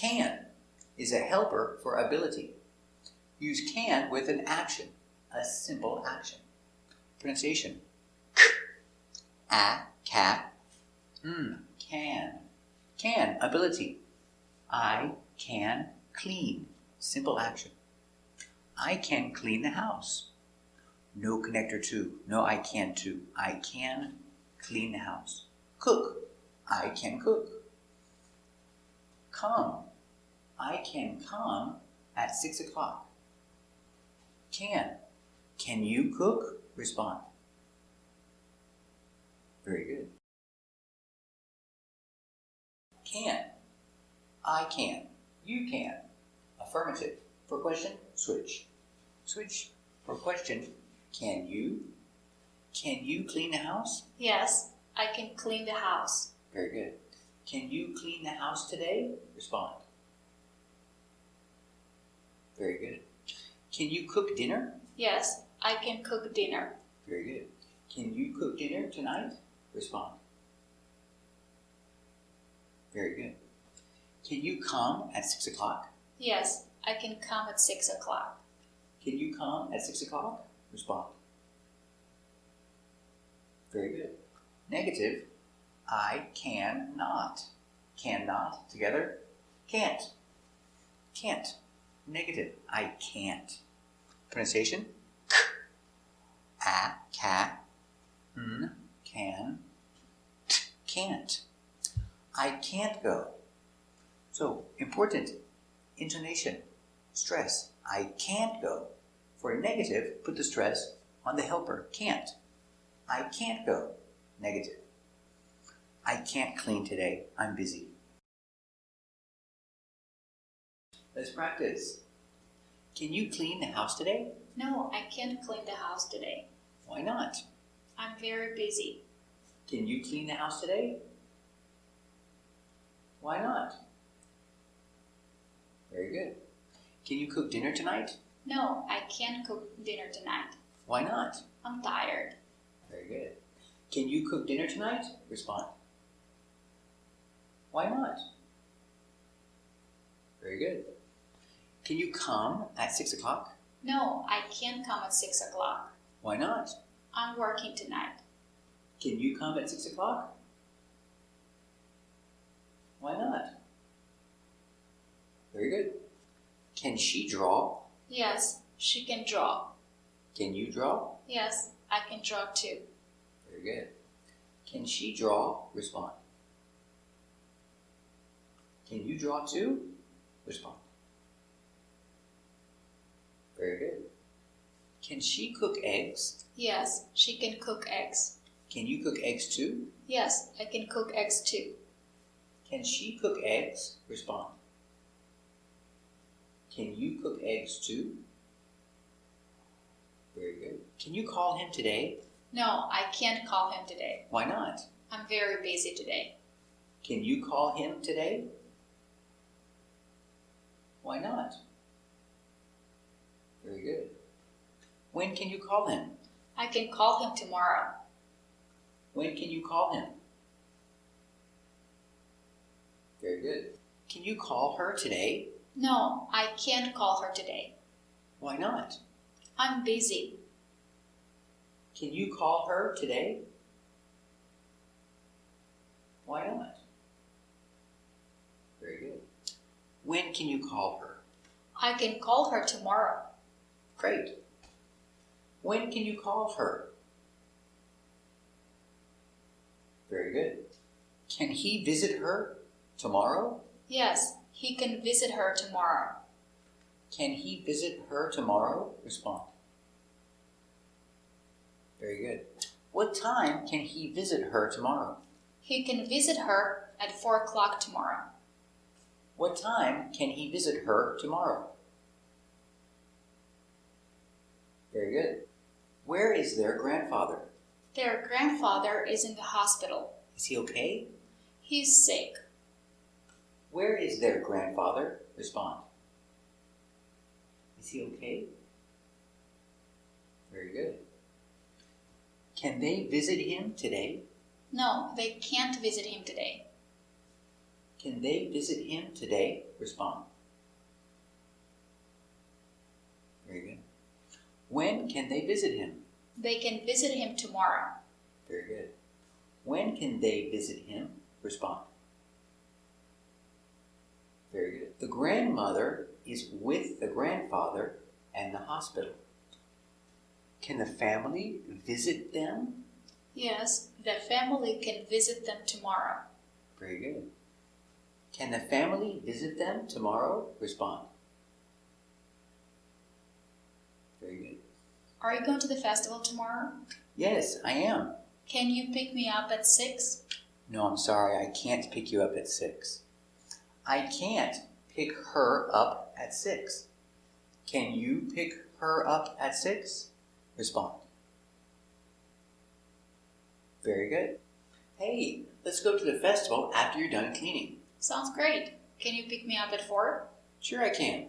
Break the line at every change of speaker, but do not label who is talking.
Can is a helper for ability. Use can with an action, a simple action. Pronunciation. A, cat. Can. Can, ability. I can clean, simple action. I can clean the house. No connector to, no I can to. I can clean the house. Cook, I can cook. Come, I can come at 6 o'clock. Can you cook? Respond. Very good. Can, I can, you can. Affirmative. For question, switch. Switch. For question, can you clean the house?
Yes, I can clean the house.
Very good. Can you clean the house today? Respond. Very good. Can you cook dinner?
Yes, I can cook dinner.
Very good. Can you cook dinner tonight? Respond. Very good. Can you come at 6 o'clock?
Yes, I can come at 6 o'clock.
Can you come at 6 o'clock? Respond. Very good. Negative. I cannot. Cannot. Together. Can't. Can't. Negative. I can't. Pronunciation. A, cat. Can. Can't. I can't go. So, important. Intonation. Stress. I can't go. For a negative, put the stress on the helper. Can't. I can't go. Negative. I can't clean today. I'm busy. Let's practice. Can you clean the house today?
No, I can't clean the house today.
Why not?
I'm very busy.
Can you clean the house today? Why not? Very good. Can you cook dinner tonight?
No, I can't cook dinner tonight.
Why not?
I'm tired.
Very good. Can you cook dinner tonight? Respond. Why not? Very good. Can you come at 6 o'clock?
No, I can't come at 6 o'clock.
Why not?
I'm working tonight.
Can you come at 6 o'clock? Why not? Very good. Can she draw?
Yes, she can draw.
Can you draw?
Yes, I can draw too.
Very good. Can she draw? Respond. Can you draw too? Respond. Very good. Can she cook eggs?
Yes, she can cook eggs.
Can you cook eggs too?
Yes, I can cook eggs too.
Can she cook eggs? Respond. Can you cook eggs too? Very good. Can you call him today?
No, I can't call him today.
Why not?
I'm very busy today.
Can you call him today? Why not? Very good. When can you call him?
I can call him tomorrow.
When can you call him? Very good. Can you call her today?
No, I can't call her today.
Why not?
I'm busy.
Can you call her today? Why not? Very good. When can you call her?
I can call her tomorrow.
Great. When can you call her? Very good. Can he visit her tomorrow?
Yes, he can visit her tomorrow.
Can he visit her tomorrow? Respond. Very good. What time can he visit her tomorrow?
He can visit her at 4 o'clock tomorrow.
What time can he visit her tomorrow? Very good. Where is their grandfather?
Their grandfather is in the hospital.
Is he okay?
He's sick.
Where is their grandfather? Respond. Is he okay? Very good. Can they visit him today?
No, they can't visit him today.
Can they visit him today? Respond. Very good. When can they visit him?
They can visit him tomorrow.
Very good. When can they visit him? Respond. Very good. The grandmother is with the grandfather and the hospital. Can the family visit them?
Yes, the family can visit them tomorrow.
Very good. Can the family visit them tomorrow? Respond. Very good.
Are you going to the festival tomorrow?
Yes, I am.
Can you pick me up at 6?
No, I'm sorry, I can't pick you up at 6. I can't pick her up at 6. Can you pick her up at 6? Respond. Very good. Hey, let's go to the festival after you're done cleaning.
Sounds great. Can you pick me up at 4?
Sure I can.